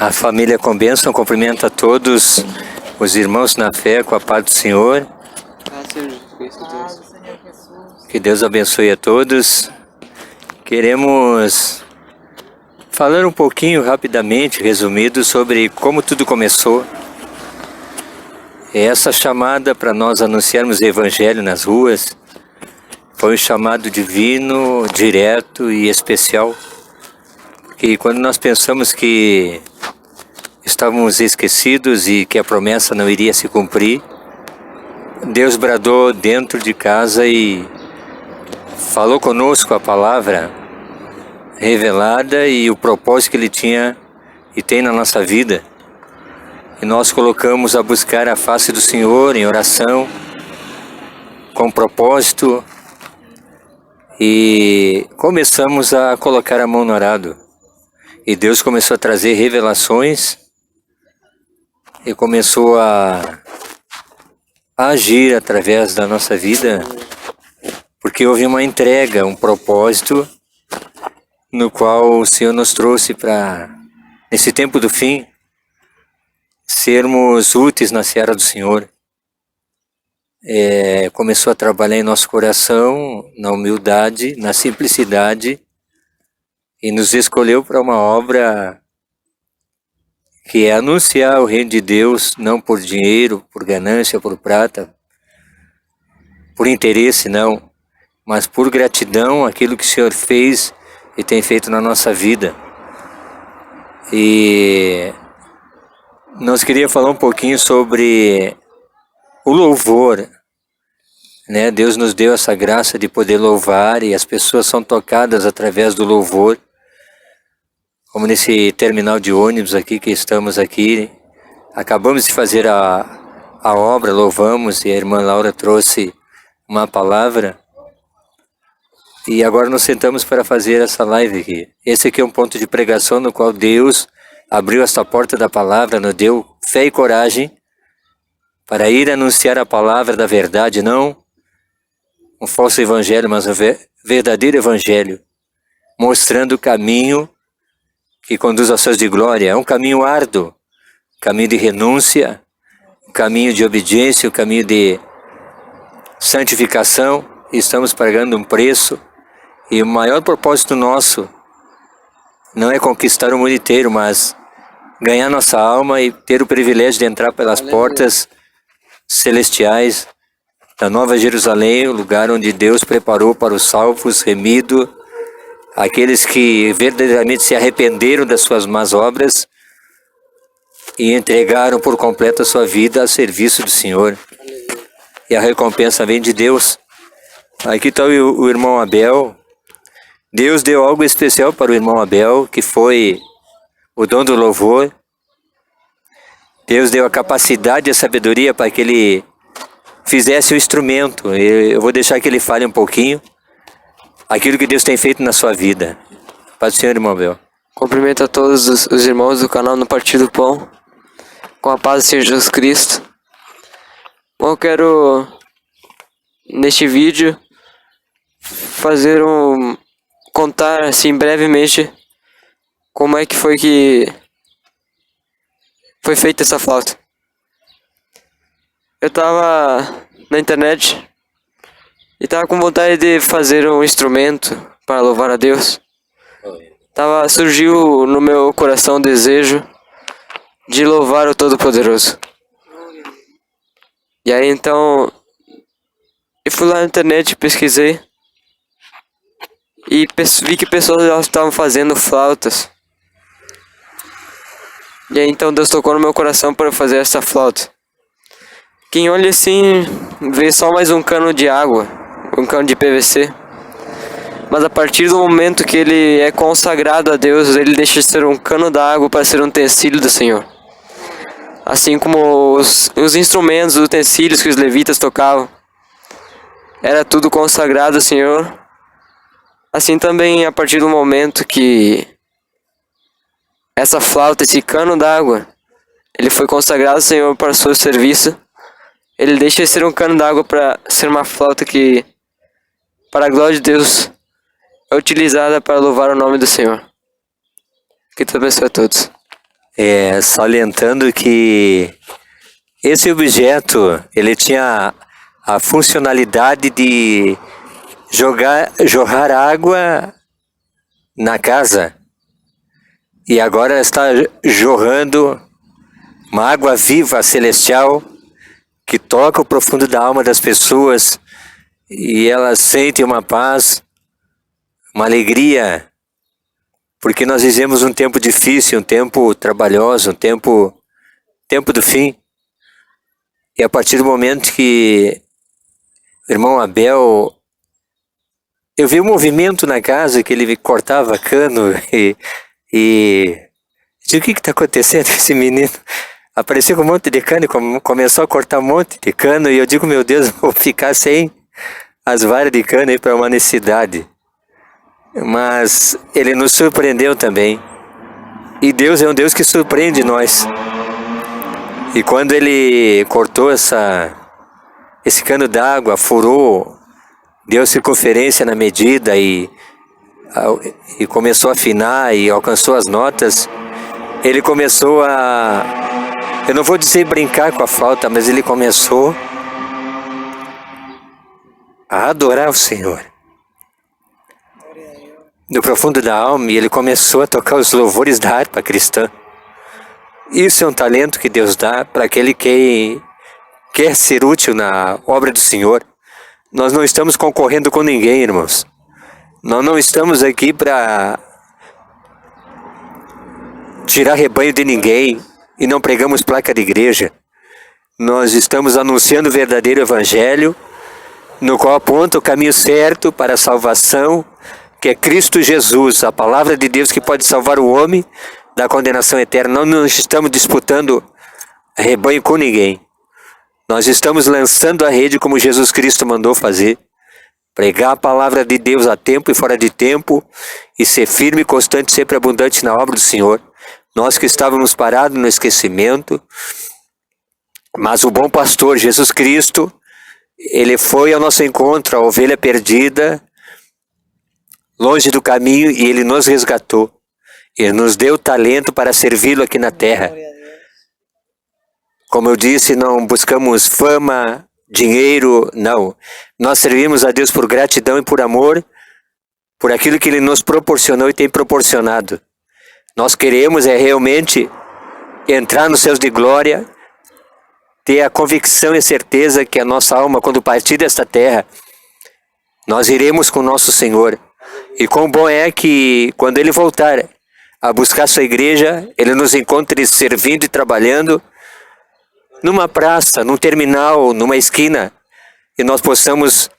A família com bênção cumprimenta a todos os irmãos na fé com a paz do Senhor. Que Deus abençoe a todos. Queremos falar um pouquinho rapidamente, resumido, sobre como tudo começou. Essa chamada para nós anunciarmos o Evangelho nas ruas foi um chamado divino, direto e especial. Porque quando nós pensamos que estávamos esquecidos e que a promessa não iria se cumprir, Deus bradou dentro de casa e falou conosco a palavra revelada e o propósito que Ele tinha e tem na nossa vida. E nós colocamos a buscar a face do Senhor em oração, com propósito, e começamos a colocar a mão no arado. E Deus começou a trazer revelações e começou a agir através da nossa vida, porque houve uma entrega, um propósito no qual o Senhor nos trouxe para, nesse tempo do fim, sermos úteis na seara do Senhor. Começou a trabalhar em nosso coração, na humildade, na simplicidade, e nos escolheu para uma obra que é anunciar o reino de Deus, não por dinheiro, por ganância, por prata, por interesse, não, mas por gratidão àquilo que o Senhor fez e tem feito na nossa vida. E nós queríamos falar um pouquinho sobre o louvor, né? Deus nos deu essa graça de poder louvar e as pessoas são tocadas através do louvor. Como nesse terminal de ônibus aqui que estamos aqui, acabamos de fazer a obra, louvamos, e a irmã Laura trouxe uma palavra. E agora nos sentamos para fazer essa live aqui. Esse aqui é um ponto de pregação no qual Deus abriu esta porta da palavra, nos deu fé e coragem para ir anunciar a palavra da verdade, não um falso evangelho, mas um verdadeiro evangelho, mostrando o caminho que conduz aos céus de glória. É um caminho árduo, caminho de renúncia, um caminho de obediência, um caminho de santificação. Estamos pagando um preço e o maior propósito nosso não é conquistar o mundo inteiro, mas ganhar nossa alma e ter o privilégio de entrar pelas portas celestiais da Nova Jerusalém, o lugar onde Deus preparou para os salvos, remidos, aqueles que verdadeiramente se arrependeram das suas más obras e entregaram por completo a sua vida a serviço do Senhor. E a recompensa vem de Deus. Aqui está o irmão Abel. Deus deu algo especial para o irmão Abel, que foi o dom do louvor. Deus deu a capacidade e a sabedoria para que ele fizesse o instrumento. Eu vou deixar que ele fale um pouquinho aquilo que Deus tem feito na sua vida. Paz do Senhor, irmão Abel. Cumprimento a todos os irmãos do canal No Partido do Pão, com a paz do Senhor Jesus Cristo. Bom, eu quero, neste vídeo, contar assim brevemente como é que foi feita essa flauta. Eu estava na internet e estava com vontade de fazer um instrumento para louvar a Deus. Surgiu no meu coração o desejo de louvar o Todo-Poderoso. E aí então, eu fui lá na internet, pesquisei e vi que pessoas estavam fazendo flautas. E aí então Deus tocou no meu coração para fazer essa flauta. Quem olha assim, vê só mais um cano de água, um cano de PVC. Mas a partir do momento que ele é consagrado a Deus, ele deixa de ser um cano d'água para ser um utensílio do Senhor. Assim como os instrumentos, os utensílios que os levitas tocavam, era tudo consagrado ao Senhor. Assim também, a partir do momento que essa flauta, esse cano d'água, ele foi consagrado ao Senhor para o seu serviço, ele deixa de ser um cano d'água para ser uma flauta que, para a glória de Deus, é utilizada para louvar o nome do Senhor. Que Deus abençoe a todos. salientando que esse objeto, ele tinha a funcionalidade de jorrar água na casa, e agora está jorrando uma água viva, celestial, que toca o profundo da alma das pessoas, e elas sentem uma paz, uma alegria, porque nós vivemos um tempo difícil, um tempo trabalhoso, um tempo do fim. E a partir do momento que o irmão Abel, eu vi um movimento na casa que ele cortava cano e disse, o que está acontecendo com esse menino? Apareceu com um monte de cano e começou a cortar um monte de cano, e eu digo, meu Deus, vou ficar sem as varas de cano aí para uma necessidade. Mas ele nos surpreendeu também. E Deus é um Deus que surpreende nós. E quando ele cortou esse cano d'água, furou, deu circunferência na medida e começou a afinar e alcançou as notas, ele começou eu não vou dizer brincar com a flauta, mas ele começou a adorar o Senhor. No profundo da alma, e ele começou a tocar os louvores da harpa cristã. Isso é um talento que Deus dá para aquele que quer ser útil na obra do Senhor. Nós não estamos concorrendo com ninguém, irmãos. Nós não estamos aqui para tirar rebanho de ninguém e não pregamos placa de igreja. Nós estamos anunciando o verdadeiro evangelho, no qual aponta o caminho certo para a salvação, que é Cristo Jesus, a palavra de Deus que pode salvar o homem da condenação eterna. Nós não estamos disputando rebanho com ninguém. Nós estamos lançando a rede como Jesus Cristo mandou fazer. Pregar a palavra de Deus a tempo e fora de tempo, e ser firme e constante, sempre abundante na obra do Senhor. Nós que estávamos parados no esquecimento, mas o bom pastor Jesus Cristo, ele foi ao nosso encontro, a ovelha perdida, longe do caminho, e ele nos resgatou. Ele nos deu talento para servi-lo aqui na terra. Como eu disse, não buscamos fama, dinheiro, não. Nós servimos a Deus por gratidão e por amor, por aquilo que Ele nos proporcionou e tem proporcionado. Nós queremos realmente entrar nos céus de glória, ter a convicção e a certeza que a nossa alma, quando partir desta terra, nós iremos com o nosso Senhor. E quão bom é que, quando Ele voltar a buscar sua igreja, Ele nos encontre servindo e trabalhando numa praça, num terminal, numa esquina, e nós possamos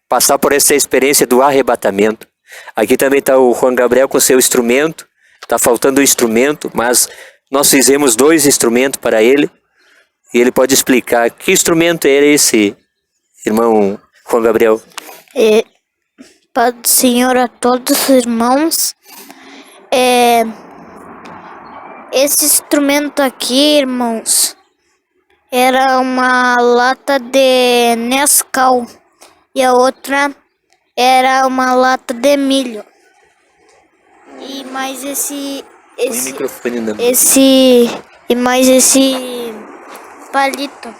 passar por essa experiência do arrebatamento. Aqui também está o Juan Gabriel com seu instrumento, está faltando um instrumento, mas nós fizemos 2 instrumentos para ele, e ele pode explicar que instrumento era esse, irmão Juan Gabriel. Paz do Senhor a todos os irmãos. Esse instrumento aqui, irmãos, era uma lata de Nescau e a outra era uma lata de milho. E mais esse palito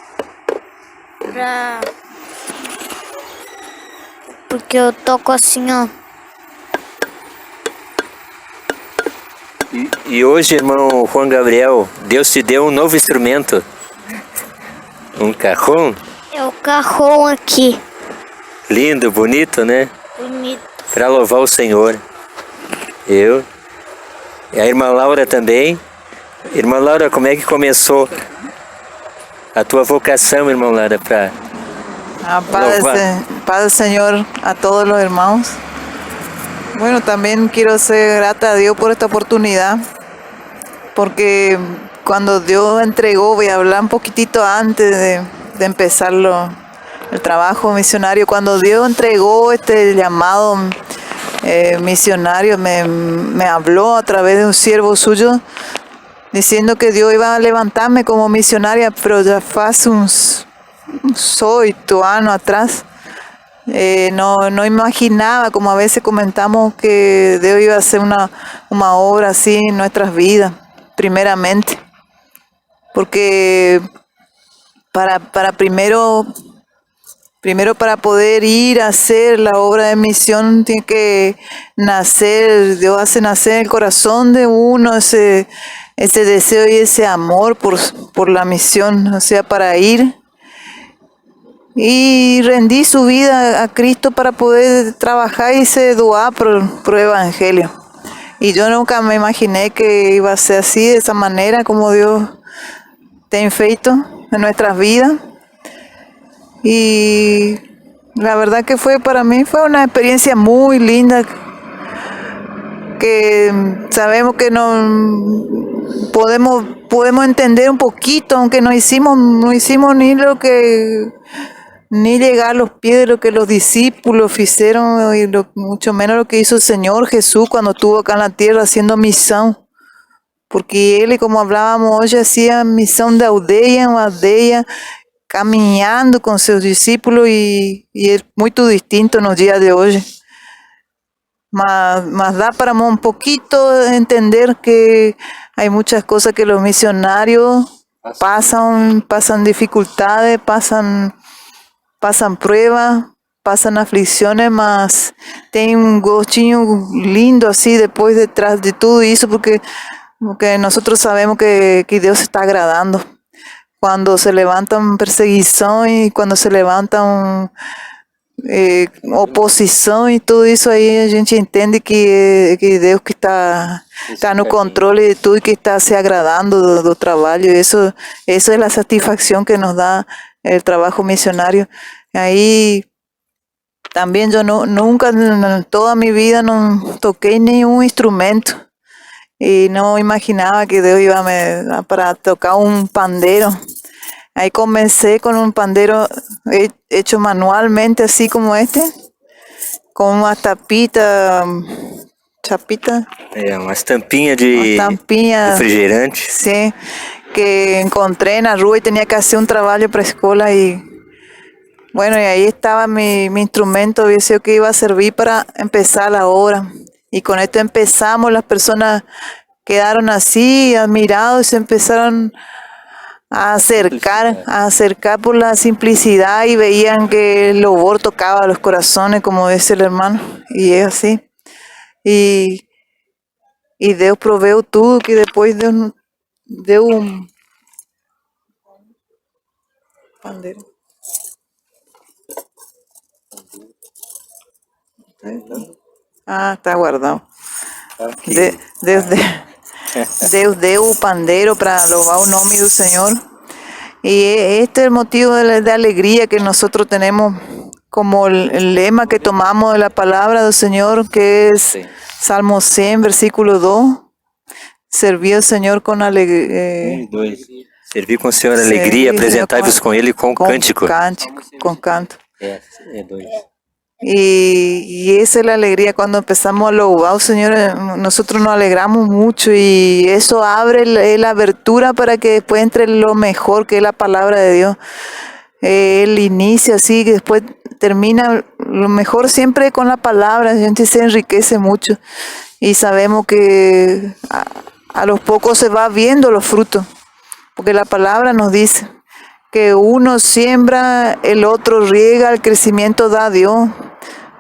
porque eu toco assim, ó. E hoje, irmão Juan Gabriel, Deus te deu um novo instrumento. Um cajón? É o cajón aqui. Lindo, bonito, né? Bonito. Para louvar o Senhor. E a irmã Laura também. Irmã Laura, como é que começou a tua vocação, irmã Laura, para paz del Señor a todos los hermanos. Bueno, también quiero ser grata a Dios por esta oportunidad, porque cuando Dios entregó, voy a hablar un poquitito antes de empezar el trabajo misionario, cuando Dios entregó este llamado misionario, me habló a través de un siervo suyo, diciendo que Dios iba a levantarme como misionaria, pero ya fue hace uns 8 años atrás. No imaginaba, como a veces comentamos, que Dios iba a hacer una obra así en nuestras vidas, primeramente. Porque para primero para poder ir a hacer la obra de misión tiene que nacer, Dios hace nacer en el corazón de uno ese deseo y ese amor por la misión, o sea, para ir y rendir su vida a Cristo para poder trabajar y se doar por el Evangelio. Y yo nunca me imaginé que iba a ser así, de esa manera, como Dios te ha feito en nuestras vidas. Y la verdad que para mí fue una experiencia muy linda, que sabemos que no podemos entender un poquito, aunque no hicimos ni llegar a los pies de lo que los discípulos hicieron, y mucho menos lo que hizo el Señor Jesús cuando estuvo acá en la tierra haciendo misión. Porque Él, como hablábamos hoy, hacía misión de aldeia en aldeia, caminhando com seus discípulos, e é muito distinto nos dias de hoje. Mas dá para um pouquinho entender que há muitas coisas que os missionários passam dificuldades, passam pruebas, passam aflições, mas tem gostinho lindo assim depois detrás de tudo isso, porque nós sabemos que Deus está agradando. Cuando se levantan perseguición y cuando se levantan oposición y todo eso, ahí a gente entende que Deus que está no controle de tudo y que está se agradando do trabajo. Eso es la satisfacción que nos da el trabajo misionario. Ahí también yo nunca en toda mi vida no toqué ningún instrumento. Y no imaginaba que Dios iba para tocar un pandero. Ahí comencé con un pandero hecho manualmente, así como con una chapita. Uma tampinha de refrigerante. Sí, que encontré en la rua y tenía que hacer un trabajo para la escuela. Y bueno, y ahí estaba mi instrumento, deseo que iba a servir para empezar la obra. Y con esto empezamos, las personas quedaron así, admirados, y se empezaron a acercar por la simplicidad, y veían que el louvor tocaba los corazones, como dice el hermano, y es así. Y Dios proveu tudo, que después deu un pandeiro. Ah, está guardado. Deus deu o pandeiro para louvar o nome do Senhor. Y este es el motivo de alegría que nosotros tenemos, como el lema que tomamos de la palabra del Señor, que es Salmo 100, versículo 2. Servir al Señor con alegría. Servir com o Senhor alegria, apresentai-vos com Ele com cântico. Com canto. É dois. Y esa es la alegría cuando empezamos a louvar al Señor. Nosotros nos alegramos mucho, y eso abre la abertura para que después entre lo mejor, que es la palabra de Dios. Él inicia así, que después termina lo mejor siempre con la palabra. La gente se enriquece mucho, y sabemos que a los pocos se va viendo los frutos, porque la palabra nos dice que uno siembra, el otro riega, el crecimiento da a Dios.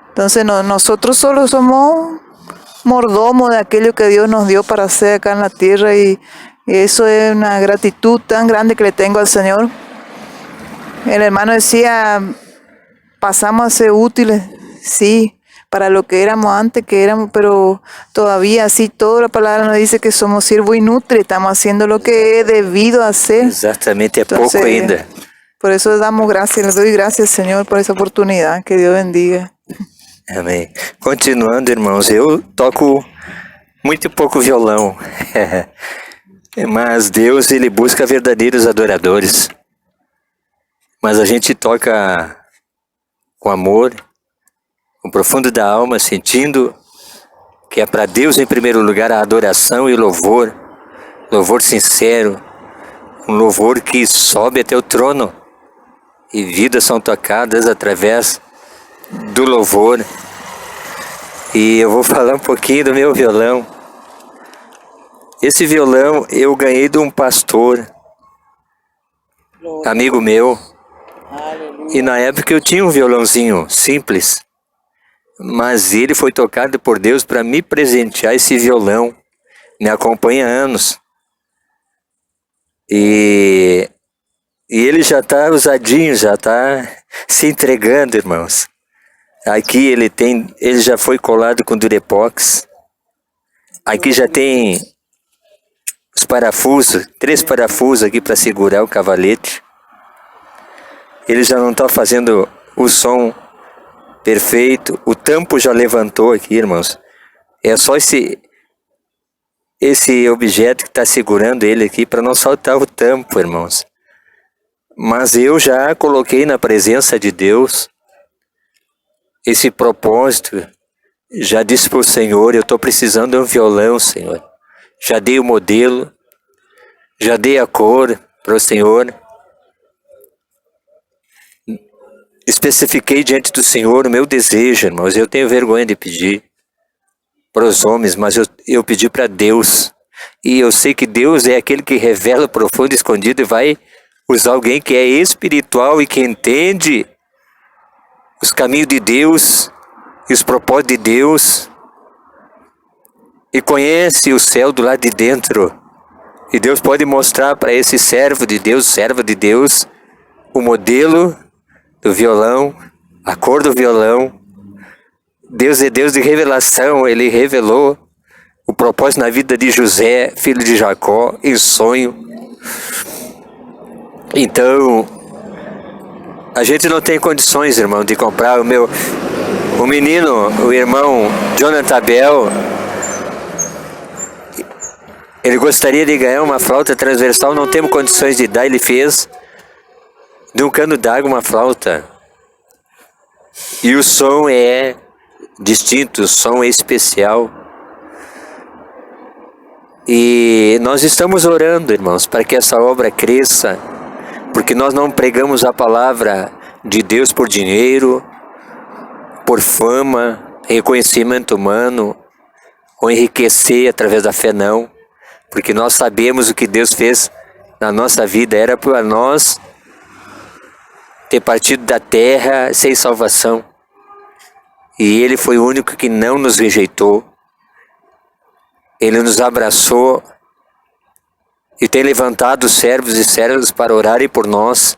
Entonces nosotros solo somos mordomos de aquello que Dios nos dio para hacer acá en la tierra, y eso es una gratitud tan grande que le tengo al Señor. El hermano decía, pasamos a ser útiles, sí, para lo que éramos antes, pero todavía así toda la palabra nos dice que somos siervos inútiles, estamos haciendo lo que he debido hacer. Exatamente, Entonces, pouco ainda. Por eso damos gracias, le doy gracias, Señor, por esa oportunidad. Que Dios bendiga. Amém. Continuando, irmãos, eu toco muito pouco violão, mas Deus, Ele busca verdadeiros adoradores. Mas a gente toca com amor, com profundo da alma, sentindo que é para Deus em primeiro lugar a adoração e o louvor sincero, um louvor que sobe até o trono, e vidas são tocadas através do louvor. E eu vou falar um pouquinho do meu violão. Esse violão eu ganhei de um pastor, amigo meu. E na época eu tinha um violãozinho simples. Mas ele foi tocado por Deus para me presentear esse violão. Me acompanha há anos. E ele já está usadinho, já está se entregando, irmãos. Aqui ele já foi colado com Durepox. Aqui já tem os parafusos, 3 parafusos aqui para segurar o cavalete. Ele já não está fazendo o som perfeito. O tampo já levantou aqui, irmãos. É só esse objeto que está segurando ele aqui para não saltar o tampo, irmãos. Mas eu já coloquei na presença de Deus esse propósito. Já disse para o Senhor, eu estou precisando de um violão, Senhor. Já dei o modelo, já dei a cor para o Senhor. Especifiquei diante do Senhor o meu desejo, irmãos. Eu tenho vergonha de pedir para os homens, mas eu pedi para Deus. E eu sei que Deus é aquele que revela o profundo e escondido e vai usar alguém que é espiritual e que entende os caminhos de Deus e os propósitos de Deus e conhece o céu do lado de dentro. E Deus pode mostrar para esse serva de Deus, o modelo do violão, a cor do violão. Deus é Deus de revelação. Ele revelou o propósito na vida de José, filho de Jacó, em sonho. Então, a gente não tem condições, irmão, de comprar o menino, o irmão Jonathan Bell. Ele gostaria de ganhar uma flauta transversal, não temos condições de dar. Ele fez de um cano d'água uma flauta. E o som é distinto, o som é especial. E nós estamos orando, irmãos, para que essa obra cresça, porque nós não pregamos a palavra de Deus por dinheiro, por fama, reconhecimento humano, ou enriquecer através da fé, não. Porque nós sabemos o que Deus fez na nossa vida, era para nós ter partido da terra sem salvação. E Ele foi o único que não nos rejeitou. Ele nos abraçou e tem levantado servos e servas para orarem por nós.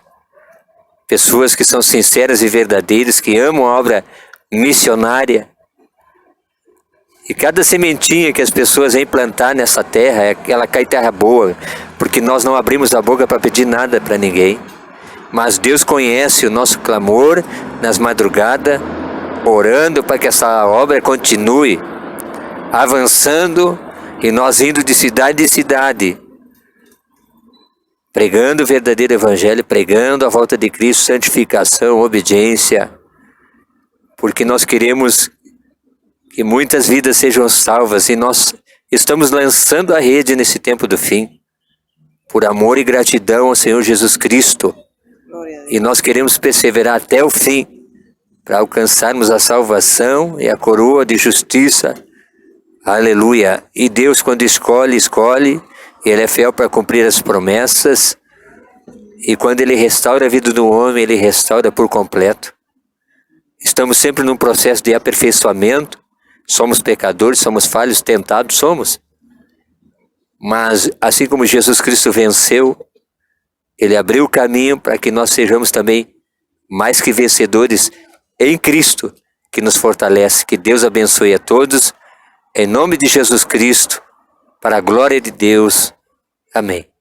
Pessoas que são sinceras e verdadeiras, que amam a obra missionária. E cada sementinha que as pessoas vêm plantar nessa terra, ela cai em terra boa, porque nós não abrimos a boca para pedir nada para ninguém. Mas Deus conhece o nosso clamor nas madrugadas, orando para que essa obra continue avançando e nós indo de cidade em cidade, pregando o verdadeiro evangelho, pregando a volta de Cristo, santificação, obediência, porque nós queremos que muitas vidas sejam salvas e nós estamos lançando a rede nesse tempo do fim, por amor e gratidão ao Senhor Jesus Cristo. E nós queremos perseverar até o fim, para alcançarmos a salvação e a coroa de justiça. Aleluia! E Deus, quando escolhe, Ele é fiel para cumprir as promessas. E quando Ele restaura a vida do homem, Ele restaura por completo. Estamos sempre num processo de aperfeiçoamento. Somos pecadores, somos falhos, tentados, somos. Mas assim como Jesus Cristo venceu, Ele abriu o caminho para que nós sejamos também mais que vencedores em Cristo, que nos fortalece. Que Deus abençoe a todos, em nome de Jesus Cristo, para a glória de Deus. Amém.